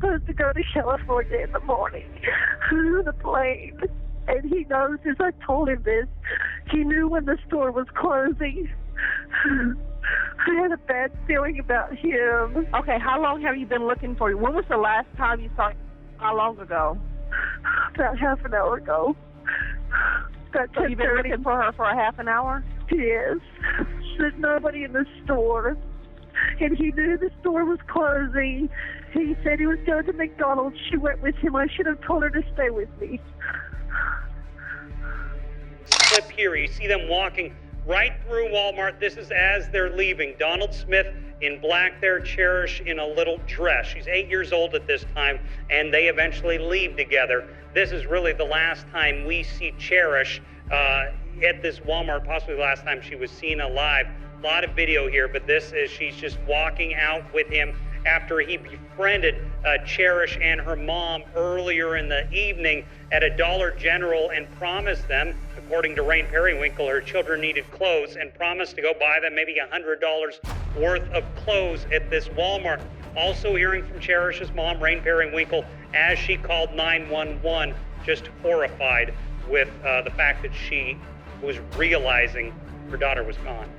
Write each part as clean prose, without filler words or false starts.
supposed to go to California in the morning on a plane. And he knows, as I told him this, he knew when the store was closing. I had a bad feeling about him. Okay, how long have you been looking for you? When was the last time you saw him? How long ago? About half an hour ago. So you've been looking for her for a half an hour? Yes. There's nobody in the store. And he knew the store was closing. He said he was going to McDonald's. She went with him. I should have told her to stay with me. Clip here, you see them walking right through Walmart. This is as they're leaving. Donald Smith in black there, Cherish in a little dress. She's 8 years old at this time, and they eventually leave together. This is really the last time we see Cherish at this Walmart, possibly the last time she was seen alive. A lot of video here, but this is she's just walking out with him after he befriended Cherish and her mom earlier in the evening at a Dollar General and promised them, according to Rain Perrywinkle, her children needed clothes and promised to go buy them maybe $100 worth of clothes at this Walmart. Also hearing from Cherish's mom, Rain Perrywinkle, as she called 911, just horrified with the fact that she was realizing her daughter was gone.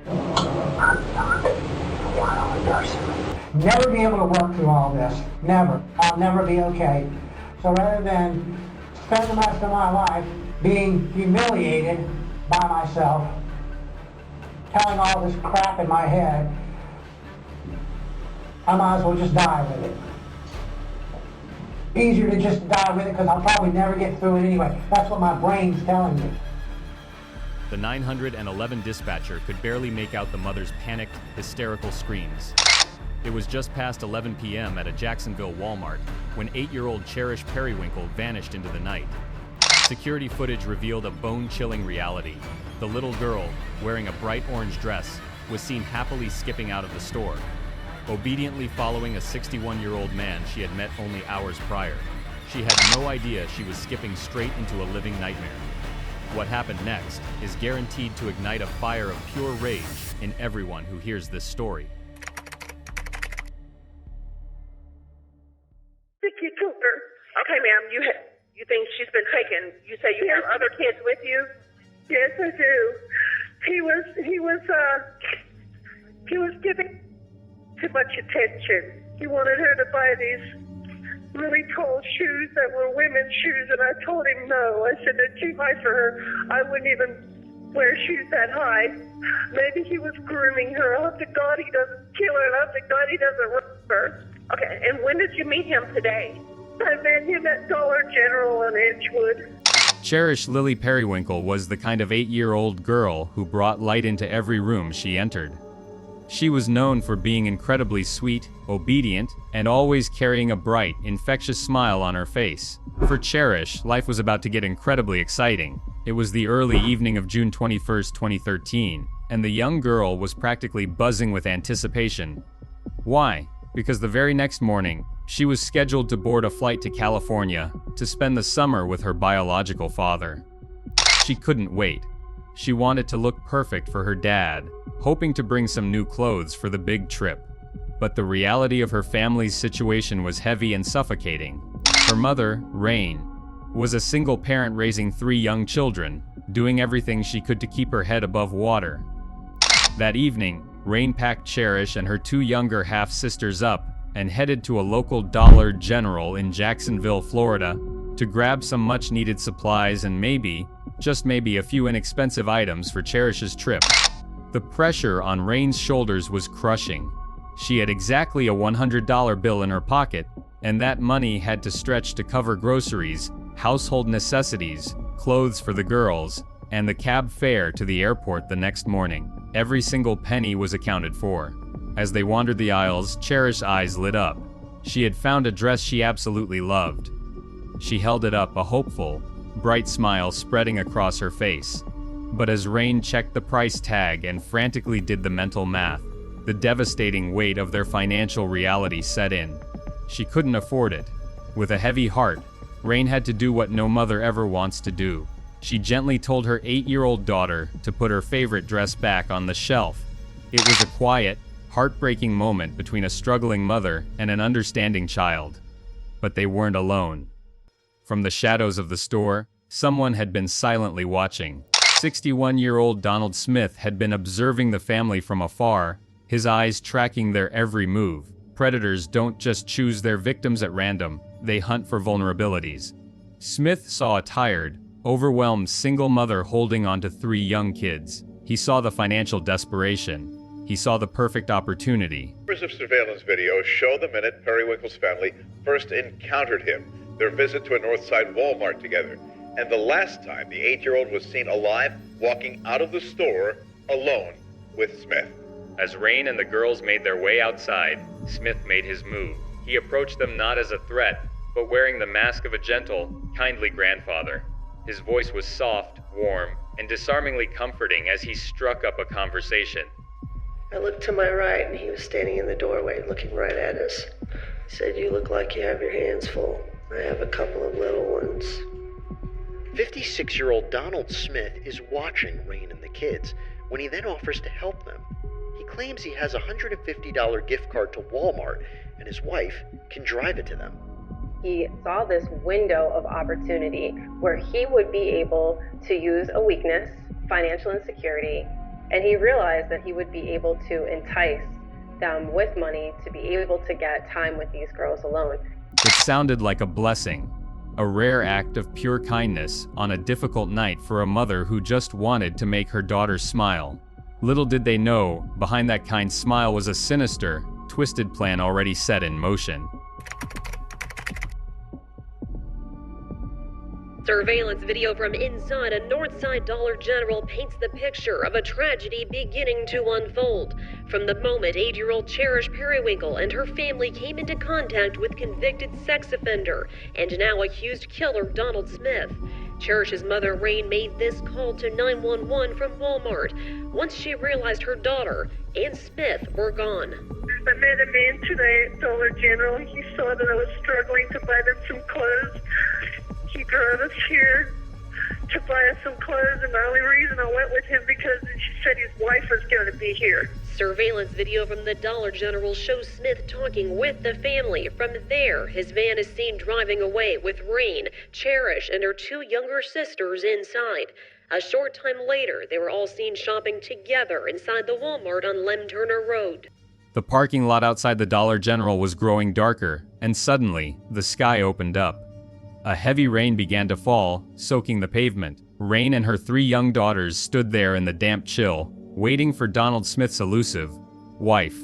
Never be able to work through all this. Never. I'll never be okay. So rather than spend the rest of my life being humiliated by myself, telling all this crap in my head, I might as well just die with it. Easier to just die with it because I'll probably never get through it anyway. That's what my brain's telling me. The 911 dispatcher could barely make out the mother's panicked, hysterical screams. It was just past 11 p.m. at a Jacksonville Walmart when 8-year-old Cherish Perrywinkle vanished into the night. Security footage revealed a bone-chilling reality. The little girl, wearing a bright orange dress, was seen happily skipping out of the store, obediently following a 61-year-old man she had met only hours prior. She had no idea she was skipping straight into a living nightmare. What happened next is guaranteed to ignite a fire of pure rage in everyone who hears this story. You took her. Okay, ma'am, you think she's been taken. You say you have other kids with you? Yes, I do. He was giving too much attention. He wanted her to buy these really tall shoes that were women's shoes, and I told him no. I said they're too high for her. I wouldn't even wear shoes that high. Maybe he was grooming her. I hope to God he doesn't kill her, and I hope to God he doesn't rape her. Okay, and when did you meet him today? I met him at Dollar General on Edgewood. Cherish Lily Perrywinkle was the kind of 8-year-old girl who brought light into every room she entered. She was known for being incredibly sweet, obedient, and always carrying a bright, infectious smile on her face. For Cherish, life was about to get incredibly exciting. It was the early evening of June 21, 2013, and the young girl was practically buzzing with anticipation. Why? Because the very next morning, she was scheduled to board a flight to California to spend the summer with her biological father. She couldn't wait. She wanted to look perfect for her dad, hoping to bring some new clothes for the big trip. But the reality of her family's situation was heavy and suffocating. Her mother, Rain, was a single parent raising 3 young children, doing everything she could to keep her head above water. That evening, Rain packed Cherish and her 2 younger half-sisters up and headed to a local Dollar General in Jacksonville, Florida, to grab some much-needed supplies and maybe, just maybe, a few inexpensive items for Cherish's trip. The pressure on Rain's shoulders was crushing. She had exactly a $100 bill in her pocket, and that money had to stretch to cover groceries, household necessities, clothes for the girls, and the cab fare to the airport the next morning. Every single penny was accounted for. As they wandered the aisles, Cherish's eyes lit up. She had found a dress she absolutely loved. She held it up, a hopeful, bright smile spreading across her face. But as Rain checked the price tag and frantically did the mental math, the devastating weight of their financial reality set in. She couldn't afford it. With a heavy heart, Rain had to do what no mother ever wants to do. She gently told her 8-year-old daughter to put her favorite dress back on the shelf. It was a quiet, heartbreaking moment between a struggling mother and an understanding child. But they weren't alone. From the shadows of the store, someone had been silently watching. 61-year-old Donald Smith had been observing the family from afar, his eyes tracking their every move. Predators don't just choose their victims at random, they hunt for vulnerabilities. Smith saw a tired, overwhelmed single mother holding onto 3 young kids. He saw the financial desperation. He saw the perfect opportunity. Numbers of surveillance videos show the minute Perrywinkle's family first encountered him, their visit to a Northside Walmart together, and the last time the 8-year-old was seen alive walking out of the store alone with Smith. As Rain and the girls made their way outside, Smith made his move. He approached them not as a threat, but wearing the mask of a gentle, kindly grandfather. His voice was soft, warm, and disarmingly comforting as he struck up a conversation. I looked to my right and he was standing in the doorway looking right at us. He said, "You look like you have your hands full. I have a couple of little ones." 56-year-old Donald Smith is watching Rain and the kids when he then offers to help them. He claims he has a $150 gift card to Walmart and his wife can drive it to them. He saw this window of opportunity where he would be able to use a weakness, financial insecurity, and he realized that he would be able to entice them with money to be able to get time with these girls alone. It sounded like a blessing, a rare act of pure kindness on a difficult night for a mother who just wanted to make her daughter smile. Little did they know, behind that kind smile was a sinister, twisted plan already set in motion. Surveillance video from inside a Northside Dollar General paints the picture of a tragedy beginning to unfold. From the moment 8-year-old Cherish Perrywinkle and her family came into contact with convicted sex offender and now accused killer Donald Smith. Cherish's mother, Rain, made this call to 911 from Walmart once she realized her daughter and Smith were gone. I met a man today at Dollar General. He saw that I was struggling to buy them some clothes. He drove us here to buy us some clothes, and the only reason I went with him because she said his wife was going to be here. Surveillance video from the Dollar General shows Smith talking with the family. From there, his van is seen driving away with Rain, Cherish, and her 2 younger sisters inside. A short time later, they were all seen shopping together inside the Walmart on Lem Turner Road. The parking lot outside the Dollar General was growing darker, and suddenly, the sky opened up. A heavy rain began to fall, soaking the pavement. Rain and her 3 young daughters stood there in the damp chill, waiting for Donald Smith's elusive wife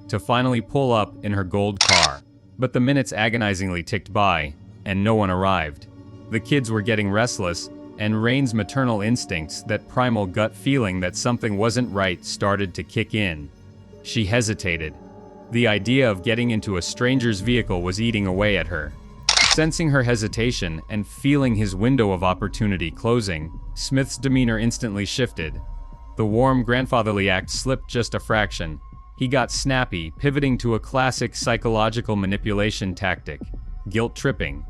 to finally pull up in her gold car. But the minutes agonizingly ticked by, and no one arrived. The kids were getting restless, and Rain's maternal instincts, that primal gut feeling that something wasn't right, started to kick in. She hesitated. The idea of getting into a stranger's vehicle was eating away at her. Sensing her hesitation and feeling his window of opportunity closing, Smith's demeanor instantly shifted. The warm grandfatherly act slipped just a fraction. He got snappy, pivoting to a classic psychological manipulation tactic, guilt tripping.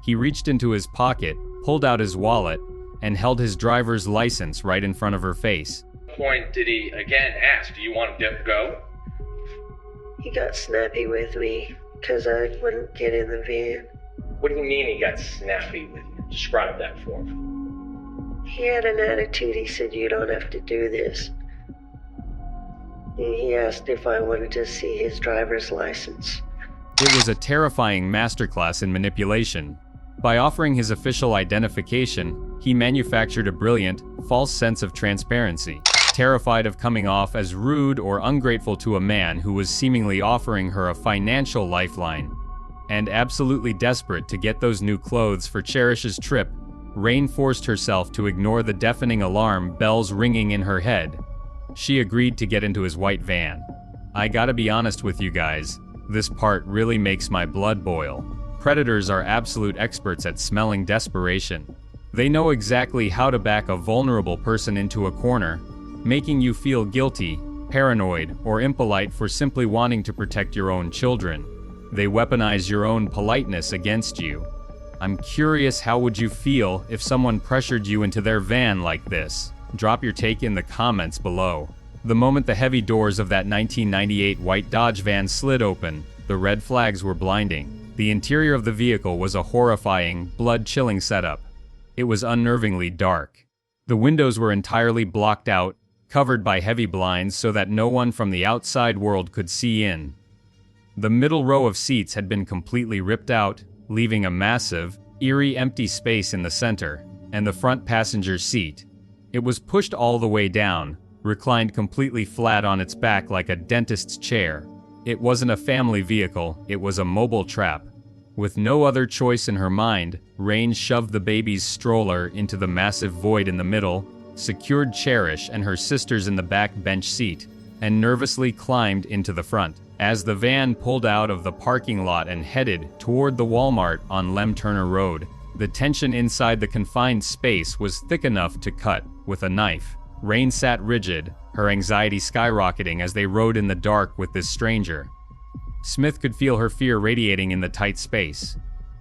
He reached into his pocket, pulled out his wallet, and held his driver's license right in front of her face. At what point did he again ask, "Do you want to go?" He got snappy with me because I wouldn't get in the van. What do you mean he got snappy with you? Describe that for me. He had an attitude. He said, "You don't have to do this." And he asked if I wanted to see his driver's license. It was a terrifying masterclass in manipulation. By offering his official identification, he manufactured a brilliant, false sense of transparency. Terrified of coming off as rude or ungrateful to a man who was seemingly offering her a financial lifeline, and absolutely desperate to get those new clothes for Cherish's trip, Rain forced herself to ignore the deafening alarm bells ringing in her head. She agreed to get into his white van. I gotta be honest with you guys, this part really makes my blood boil. Predators are absolute experts at smelling desperation. They know exactly how to back a vulnerable person into a corner, making you feel guilty, paranoid, or impolite for simply wanting to protect your own children. They weaponize your own politeness against you. I'm curious, how would you feel if someone pressured you into their van like this? Drop your take in the comments below. The moment the heavy doors of that 1998 white Dodge van slid open, the red flags were blinding. The interior of the vehicle was a horrifying, blood-chilling setup. It was unnervingly dark. The windows were entirely blocked out, covered by heavy blinds so that no one from the outside world could see in. The middle row of seats had been completely ripped out, leaving a massive, eerie empty space in the center, and the front passenger seat. It was pushed all the way down, reclined completely flat on its back like a dentist's chair. It wasn't a family vehicle, it was a mobile trap. With no other choice in her mind, Rain shoved the baby's stroller into the massive void in the middle, secured Cherish and her sisters in the back bench seat, and nervously climbed into the front. As the van pulled out of the parking lot and headed toward the Walmart on Lem Turner Road, the tension inside the confined space was thick enough to cut with a knife. Rain sat rigid, her anxiety skyrocketing as they rode in the dark with this stranger. Smith could feel her fear radiating in the tight space.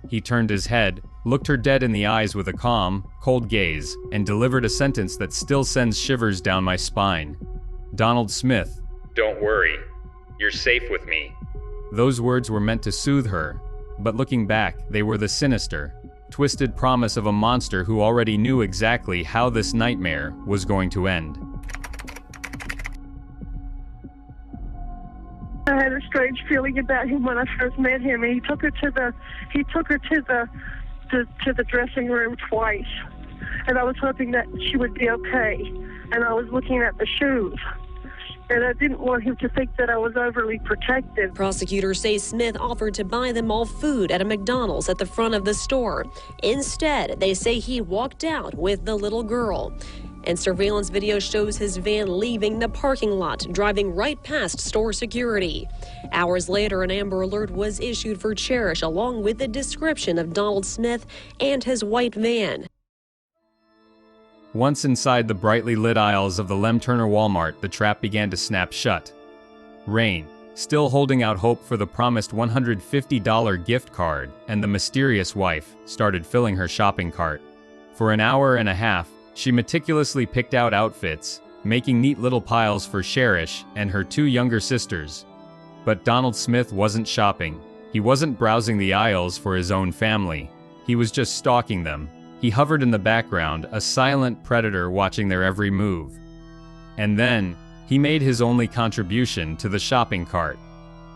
He turned his head, looked her dead in the eyes with a calm, cold gaze, and delivered a sentence that still sends shivers down my spine. "Donald Smith, don't worry. You're safe with me." Those words were meant to soothe her, but looking back, they were the sinister, twisted promise of a monster who already knew exactly how this nightmare was going to end. I had a strange feeling about him when I first met him. He took her to the dressing room twice, and I was hoping that she would be okay. And I was looking at the shoes, and I didn't want him to think that I was overly protective. Prosecutors say Smith offered to buy them all food at a McDonald's at the front of the store. Instead, they say he walked out with the little girl. And surveillance video shows his van leaving the parking lot, driving right past store security. Hours later, an Amber Alert was issued for Cherish, along with a description of Donald Smith and his white van. Once inside the brightly lit aisles of the Lem Turner Walmart, the trap began to snap shut. Rain, still holding out hope for the promised $150 gift card, and the mysterious wife, started filling her shopping cart. For an hour and a half, she meticulously picked out outfits, making neat little piles for Cherish and her two younger sisters. But Donald Smith wasn't shopping. He wasn't browsing the aisles for his own family. He was just stalking them. He hovered in the background, a silent predator watching their every move. And then, he made his only contribution to the shopping cart.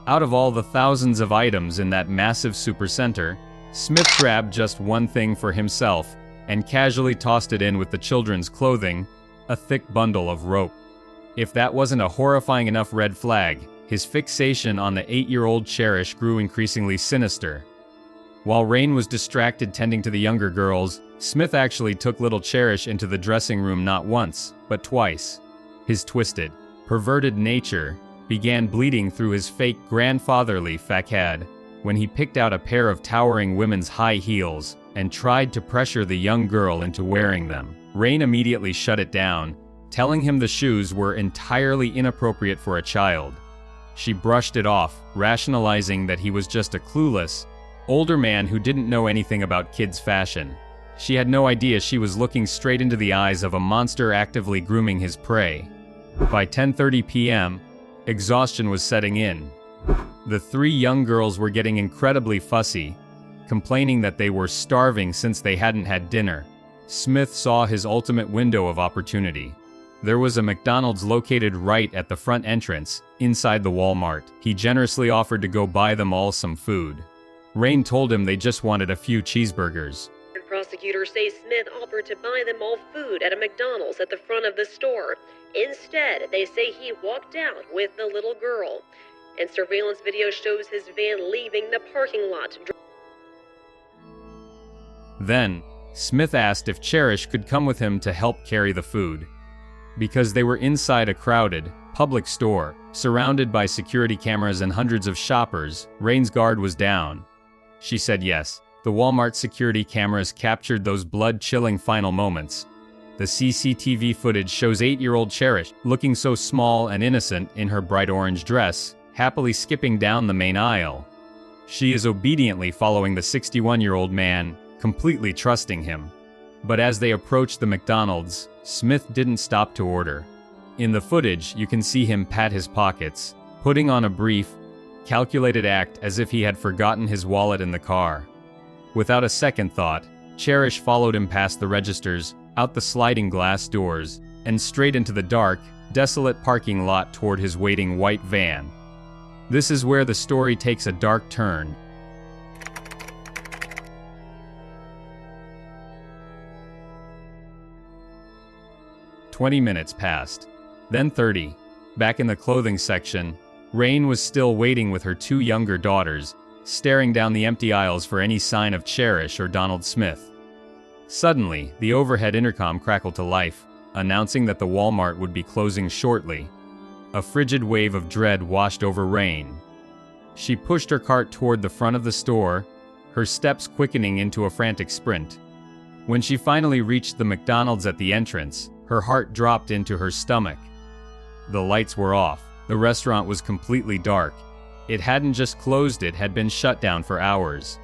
Out of all the thousands of items in that massive supercenter, Smith grabbed just one thing for himself and casually tossed it in with the children's clothing, a thick bundle of rope. If that wasn't a horrifying enough red flag, his fixation on the 8-year-old Cherish grew increasingly sinister. While Rain was distracted tending to the younger girls, Smith actually took little Cherish into the dressing room not once, but twice. His twisted, perverted nature began bleeding through his fake grandfatherly facade when he picked out a pair of towering women's high heels and tried to pressure the young girl into wearing them. Rain immediately shut it down, telling him the shoes were entirely inappropriate for a child. She brushed it off, rationalizing that he was just a clueless, older man who didn't know anything about kids' fashion. She had no idea she was looking straight into the eyes of a monster actively grooming his prey. By 10:30 p.m., exhaustion was setting in. The three young girls were getting incredibly fussy, complaining that they were starving since they hadn't had dinner. Smith saw his ultimate window of opportunity. There was a McDonald's located right at the front entrance, inside the Walmart. He generously offered to go buy them all some food. Rain told him they just wanted a few cheeseburgers. Prosecutors say Smith offered to buy them all food at a McDonald's at the front of the store. Instead, they say he walked out with the little girl. And surveillance video shows his van leaving the parking lot. Then, Smith asked if Cherish could come with him to help carry the food. Because they were inside a crowded, public store, surrounded by security cameras and hundreds of shoppers, Rain's guard was down. She said yes. The Walmart security cameras captured those blood-chilling final moments. The CCTV footage shows 8-year-old Cherish, looking so small and innocent in her bright orange dress, happily skipping down the main aisle. She is obediently following the 61-year-old man, completely trusting him. But as they approach the McDonald's, Smith didn't stop to order. In the footage, you can see him pat his pockets, putting on a brief, calculated act as if he had forgotten his wallet in the car. Without a second thought, Cherish followed him past the registers, out the sliding glass doors, and straight into the dark, desolate parking lot toward his waiting white van. This is where the story takes a dark turn. "20 minutes passed, then 30. Back in the clothing section, Rain was still waiting with her 2 younger daughters, staring down the empty aisles for any sign of Cherish or Donald Smith. Suddenly, the overhead intercom crackled to life, announcing that the Walmart would be closing shortly. A frigid wave of dread washed over Rain. She pushed her cart toward the front of the store, her steps quickening into a frantic sprint. When she finally reached the McDonald's at the entrance, her heart dropped into her stomach. The lights were off. The restaurant was completely dark. It hadn't just closed, it had been shut down for hours.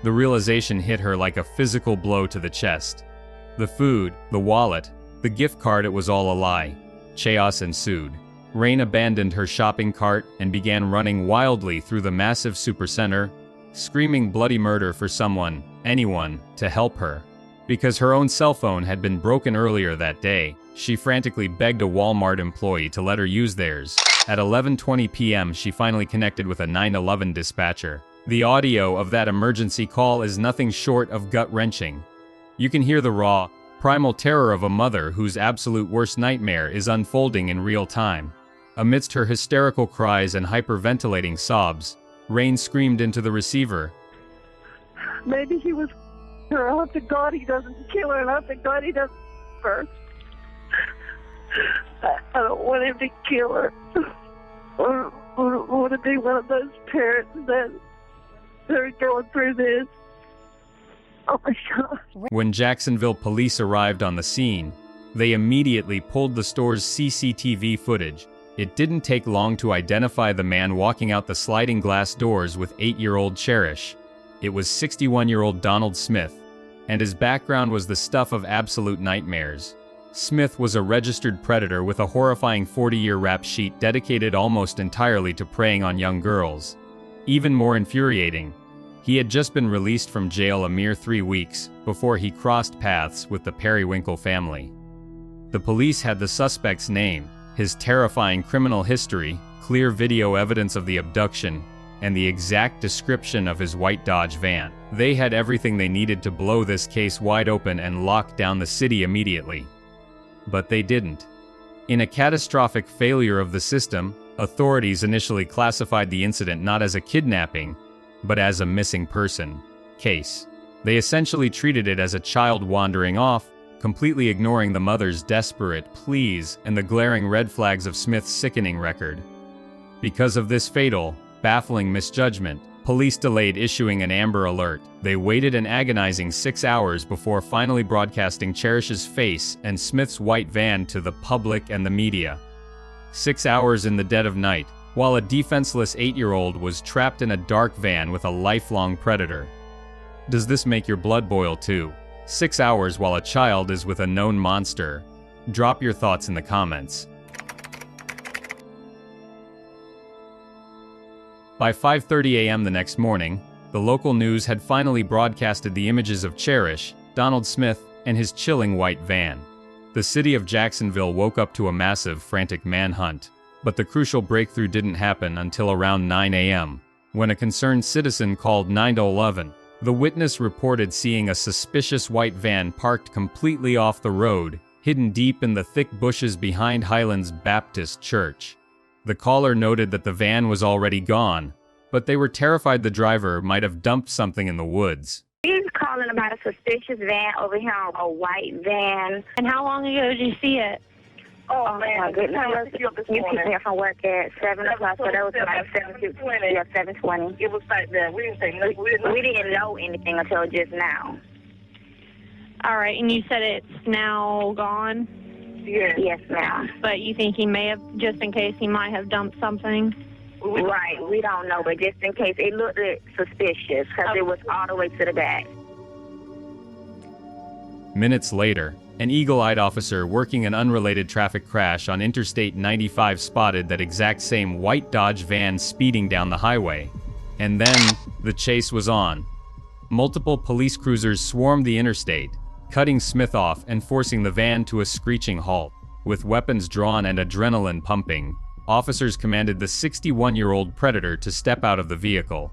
The realization hit her like a physical blow to the chest. The food, the wallet, the gift card, it was all a lie. Chaos ensued. Rain abandoned her shopping cart and began running wildly through the massive supercenter, screaming bloody murder for someone, anyone, to help her. Because her own cell phone had been broken earlier that day, she frantically begged a Walmart employee to let her use theirs. At 11:20 p.m., she finally connected with a 911 dispatcher. The audio of that emergency call is nothing short of gut-wrenching. You can hear the raw, primal terror of a mother whose absolute worst nightmare is unfolding in real time. Amidst her hysterical cries and hyperventilating sobs, Rain screamed into the receiver. Maybe he was her. I hope to God he doesn't kill her, and I hope to God he doesn't first. I don't want him to kill her. Or want to be one of those parents that are going through this. Oh my God. When Jacksonville police arrived on the scene, they immediately pulled the store's CCTV footage. It didn't take long to identify the man walking out the sliding glass doors with 8-year-old Cherish. It was 61-year-old Donald Smith, and his background was the stuff of absolute nightmares. Smith was a registered predator with a horrifying 40-year rap sheet dedicated almost entirely to preying on young girls. Even more infuriating, he had just been released from jail a mere 3 weeks before he crossed paths with the Perrywinkle family. The police had the suspect's name, his terrifying criminal history, clear video evidence of the abduction, and the exact description of his white Dodge van. They had everything they needed to blow this case wide open and lock down the city immediately. But they didn't. In a catastrophic failure of the system, authorities initially classified the incident not as a kidnapping, but as a missing person case. They essentially treated it as a child wandering off, completely ignoring the mother's desperate pleas and the glaring red flags of Smith's sickening record. Because of this fatal, baffling misjudgment, police delayed issuing an Amber Alert. They waited an agonizing 6 hours before finally broadcasting Cherish's face and Smith's white van to the public and the media. 6 hours in the dead of night, while a defenseless 8-year-old was trapped in a dark van with a lifelong predator. Does this make your blood boil too? 6 hours while a child is with a known monster. Drop your thoughts in the comments. By 5:30 a.m. the next morning, the local news had finally broadcasted the images of Cherish, Donald Smith, and his chilling white van. The city of Jacksonville woke up to a massive, frantic manhunt, but the crucial breakthrough didn't happen until around 9 a.m., when a concerned citizen called 911. The witness reported seeing a suspicious white van parked completely off the road, hidden deep in the thick bushes behind Highlands Baptist Church. The caller noted that the van was already gone, but they were terrified the driver might have dumped something in the woods. He's calling about a suspicious van over here, a white van. And how long ago did you see it? Oh man, my goodness. You picked me up from work at 7 o'clock, so that was like 7:20. Yeah, 7:20. It was like that. We didn't say nothing. We didn't know anything until just now. All right, and you said it's now gone? Yes, ma'am. But you think he may have, just in case, he might have dumped something? Right, we don't know, but just in case, it looked suspicious because it was all the way to the back. Minutes later, An eagle-eyed officer working an unrelated traffic crash on Interstate 95 spotted that exact same white Dodge van speeding down the highway. And then, the chase was on. Multiple police cruisers swarmed the interstate, cutting Smith off and forcing the van to a screeching halt. With weapons drawn and adrenaline pumping, officers commanded the 61-year-old predator to step out of the vehicle.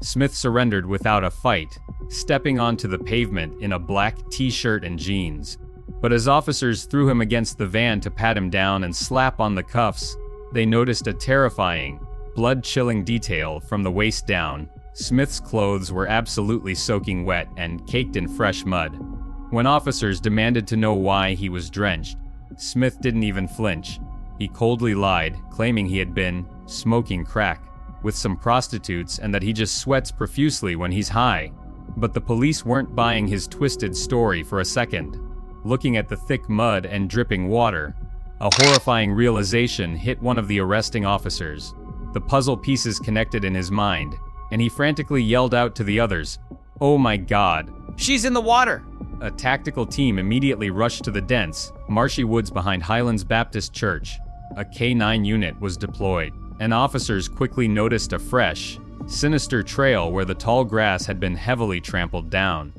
Smith surrendered without a fight, stepping onto the pavement in a black t-shirt and jeans. But as officers threw him against the van to pat him down and slap on the cuffs, they noticed a terrifying, blood-chilling detail from the waist down. Smith's clothes were absolutely soaking wet and caked in fresh mud. When officers demanded to know why he was drenched, Smith didn't even flinch. He coldly lied, claiming he had been smoking crack with some prostitutes and that he just sweats profusely when he's high. But the police weren't buying his twisted story for a second. Looking at the thick mud and dripping water, a horrifying realization hit one of the arresting officers. The puzzle pieces connected in his mind, and he frantically yelled out to the others, "Oh my God, she's in the water!" A tactical team immediately rushed to the dense, marshy woods behind Highlands Baptist Church. A K-9 unit was deployed, and officers quickly noticed a fresh, sinister trail where the tall grass had been heavily trampled down.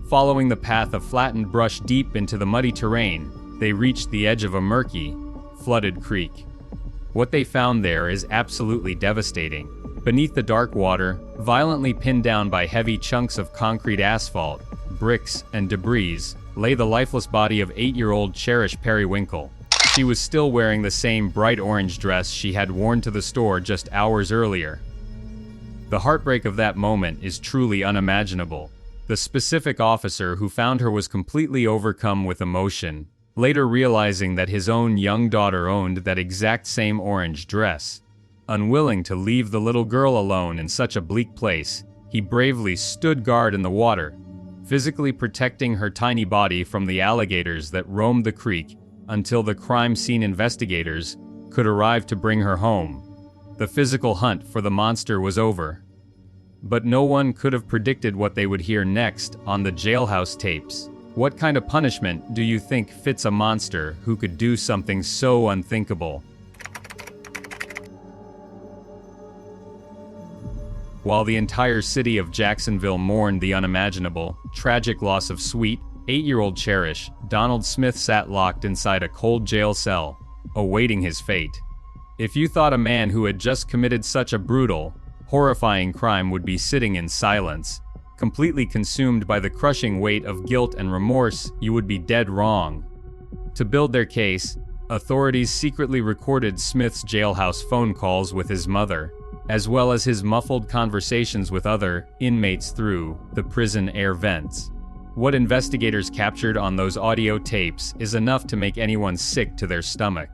Following the path of flattened brush deep into the muddy terrain, they reached the edge of a murky, flooded creek. What they found there is absolutely devastating. Beneath the dark water, violently pinned down by heavy chunks of concrete asphalt, bricks, and debris, lay the lifeless body of 8-year-old Cherish Perrywinkle. She was still wearing the same bright orange dress she had worn to the store just hours earlier. The heartbreak of that moment is truly unimaginable. The specific officer who found her was completely overcome with emotion, later realizing that his own young daughter owned that exact same orange dress. Unwilling to leave the little girl alone in such a bleak place, he bravely stood guard in the water, physically protecting her tiny body from the alligators that roamed the creek until the crime scene investigators could arrive to bring her home. The physical hunt for the monster was over. But no one could have predicted what they would hear next on the jailhouse tapes. What kind of punishment do you think fits a monster who could do something so unthinkable? While the entire city of Jacksonville mourned the unimaginable, tragic loss of sweet, 8-year-old Cherish, Donald Smith sat locked inside a cold jail cell, awaiting his fate. If you thought a man who had just committed such a brutal, horrifying crime would be sitting in silence, completely consumed by the crushing weight of guilt and remorse, you would be dead wrong. To build their case, authorities secretly recorded Smith's jailhouse phone calls with his mother, as well as his muffled conversations with other inmates through the prison air vents. What investigators captured on those audio tapes is enough to make anyone sick to their stomach.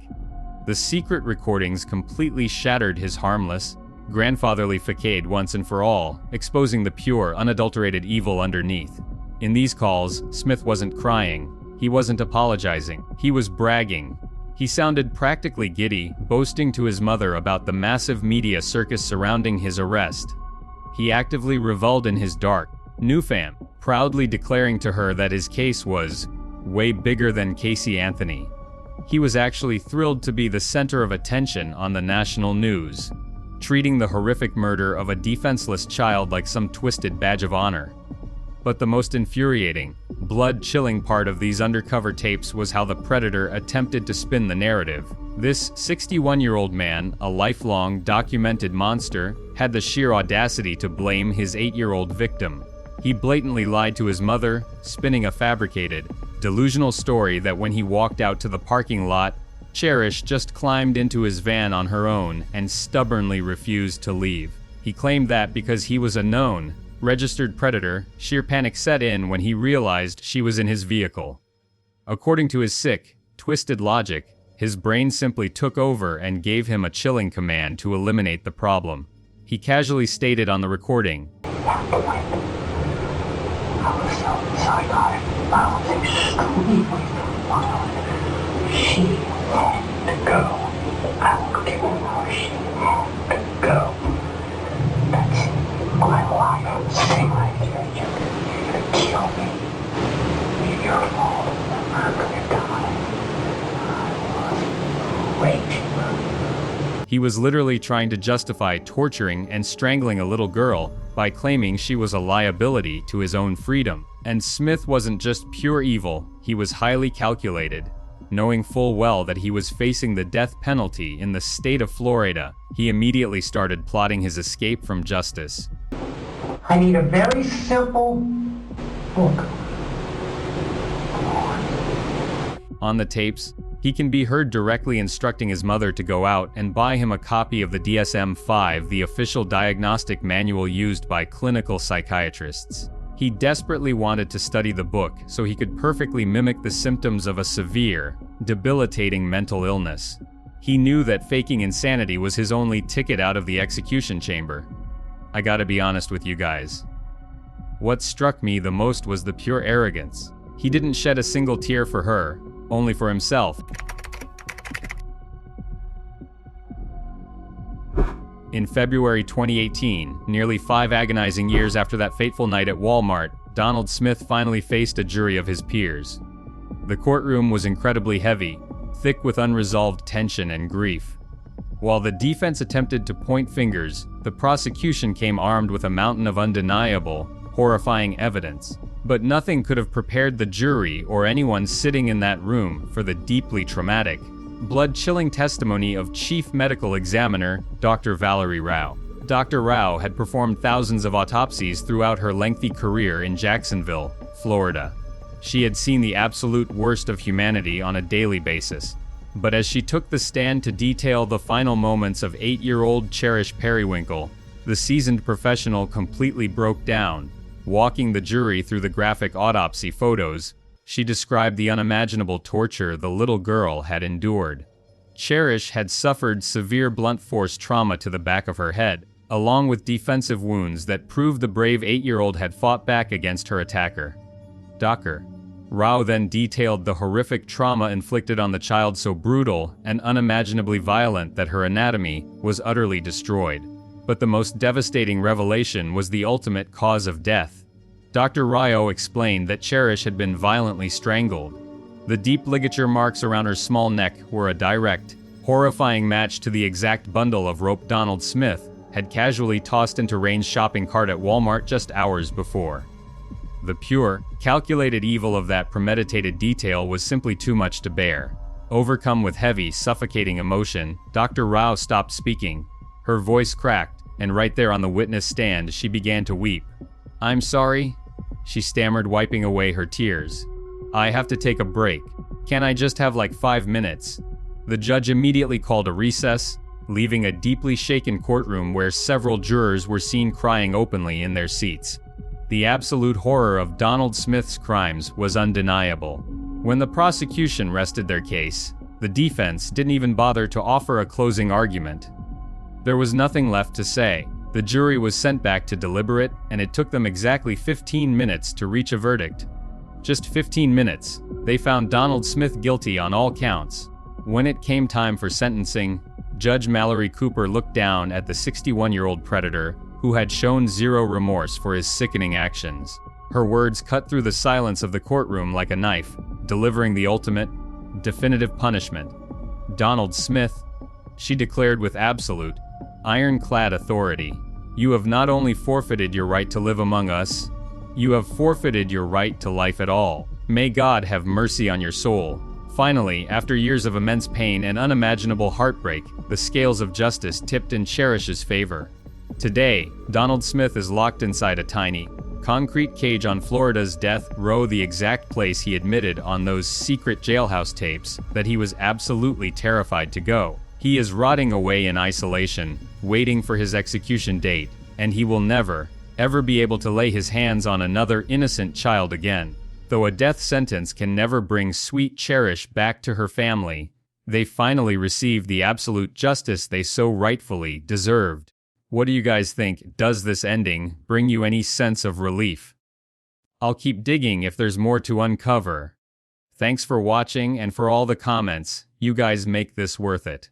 The secret recordings completely shattered his harmless, grandfatherly facade once and for all, exposing the pure, unadulterated evil underneath. In these calls, Smith wasn't crying, he wasn't apologizing, he was bragging. He sounded practically giddy, boasting to his mother about the massive media circus surrounding his arrest. He actively reveled in his dark, new fame, proudly declaring to her that his case was way bigger than Casey Anthony. He was actually thrilled to be the center of attention on the national news, treating the horrific murder of a defenseless child like some twisted badge of honor. But the most infuriating, blood-chilling part of these undercover tapes was how the predator attempted to spin the narrative. This 61-year-old man, a lifelong, documented monster, had the sheer audacity to blame his 8-year-old victim. He blatantly lied to his mother, spinning a fabricated, delusional story that when he walked out to the parking lot, Cherish just climbed into his van on her own and stubbornly refused to leave. He claimed that because he was a known, registered predator, sheer panic set in when he realized she was in his vehicle. According to his sick, twisted logic, his brain simply took over and gave him a chilling command to eliminate the problem. He casually stated on the recording, She had to go. I don't care how she had to go. That's my life. Stay right here. You're gonna kill me. It's your fault. I'm gonna He was literally trying to justify torturing and strangling a little girl by claiming she was a liability to his own freedom. And Smith wasn't just pure evil, he was highly calculated. Knowing full well that he was facing the death penalty in the state of Florida, he immediately started plotting his escape from justice. I need a very simple book. On the tapes, he can be heard directly instructing his mother to go out and buy him a copy of the DSM-5, the official diagnostic manual used by clinical psychiatrists. He desperately wanted to study the book so he could perfectly mimic the symptoms of a severe, debilitating mental illness. He knew that faking insanity was his only ticket out of the execution chamber. I gotta be honest with you guys. What struck me the most was the pure arrogance. He didn't shed a single tear for her, only for himself. In February 2018, nearly 5 agonizing years after that fateful night at Walmart, Donald Smith finally faced a jury of his peers. The courtroom was incredibly heavy, thick with unresolved tension and grief. While the defense attempted to point fingers, the prosecution came armed with a mountain of undeniable, horrifying evidence. But nothing could have prepared the jury or anyone sitting in that room for the deeply traumatic, blood-chilling testimony of Chief Medical Examiner Dr. Valerie Rao. Dr. Rao had performed thousands of autopsies throughout her lengthy career in Jacksonville, Florida. She had seen the absolute worst of humanity on a daily basis. But as she took the stand to detail the final moments of 8-year-old Cherish Perrywinkle, the seasoned professional completely broke down. Walking the jury through the graphic autopsy photos, she described the unimaginable torture the little girl had endured. Cherish had suffered severe blunt force trauma to the back of her head, along with defensive wounds that proved the brave 8-year-old had fought back against her attacker. Dr. Rao then detailed the horrific trauma inflicted on the child, so brutal and unimaginably violent that her anatomy was utterly destroyed. But the most devastating revelation was the ultimate cause of death. Dr. Rao explained that Cherish had been violently strangled. The deep ligature marks around her small neck were a direct, horrifying match to the exact bundle of rope Donald Smith had casually tossed into Rain's shopping cart at Walmart just hours before. The pure, calculated evil of that premeditated detail was simply too much to bear. Overcome with heavy, suffocating emotion, Dr. Rao stopped speaking. Her voice cracked, and right there on the witness stand, she began to weep. "I'm sorry," she stammered, wiping away her tears. "I have to take a break. Can I just have like 5 minutes?" The judge immediately called a recess, leaving a deeply shaken courtroom where several jurors were seen crying openly in their seats. The absolute horror of Donald Smith's crimes was undeniable. When the prosecution rested their case, the defense didn't even bother to offer a closing argument. There was nothing left to say. The jury was sent back to deliberate, and it took them exactly 15 minutes to reach a verdict. Just 15 minutes. They found Donald Smith guilty on all counts. When it came time for sentencing, Judge Mallory Cooper looked down at the 61-year-old predator who had shown zero remorse for his sickening actions. Her words cut through the silence of the courtroom like a knife, delivering the ultimate, definitive punishment. "Donald Smith," she declared with absolute, ironclad authority, "you have not only forfeited your right to live among us, you have forfeited your right to life at all. May God have mercy on your soul." Finally, after years of immense pain and unimaginable heartbreak, the scales of justice tipped in Cherish's favor. Today, Donald Smith is locked inside a tiny, concrete cage on Florida's death row, the exact place he admitted on those secret jailhouse tapes that he was absolutely terrified to go. He is rotting away in isolation, waiting for his execution date, and he will never, ever be able to lay his hands on another innocent child again. Though a death sentence can never bring sweet Cherish back to her family, they finally received the absolute justice they so rightfully deserved. What do you guys think? Does this ending bring you any sense of relief? I'll keep digging if there's more to uncover. Thanks for watching and for all the comments. You guys make this worth it.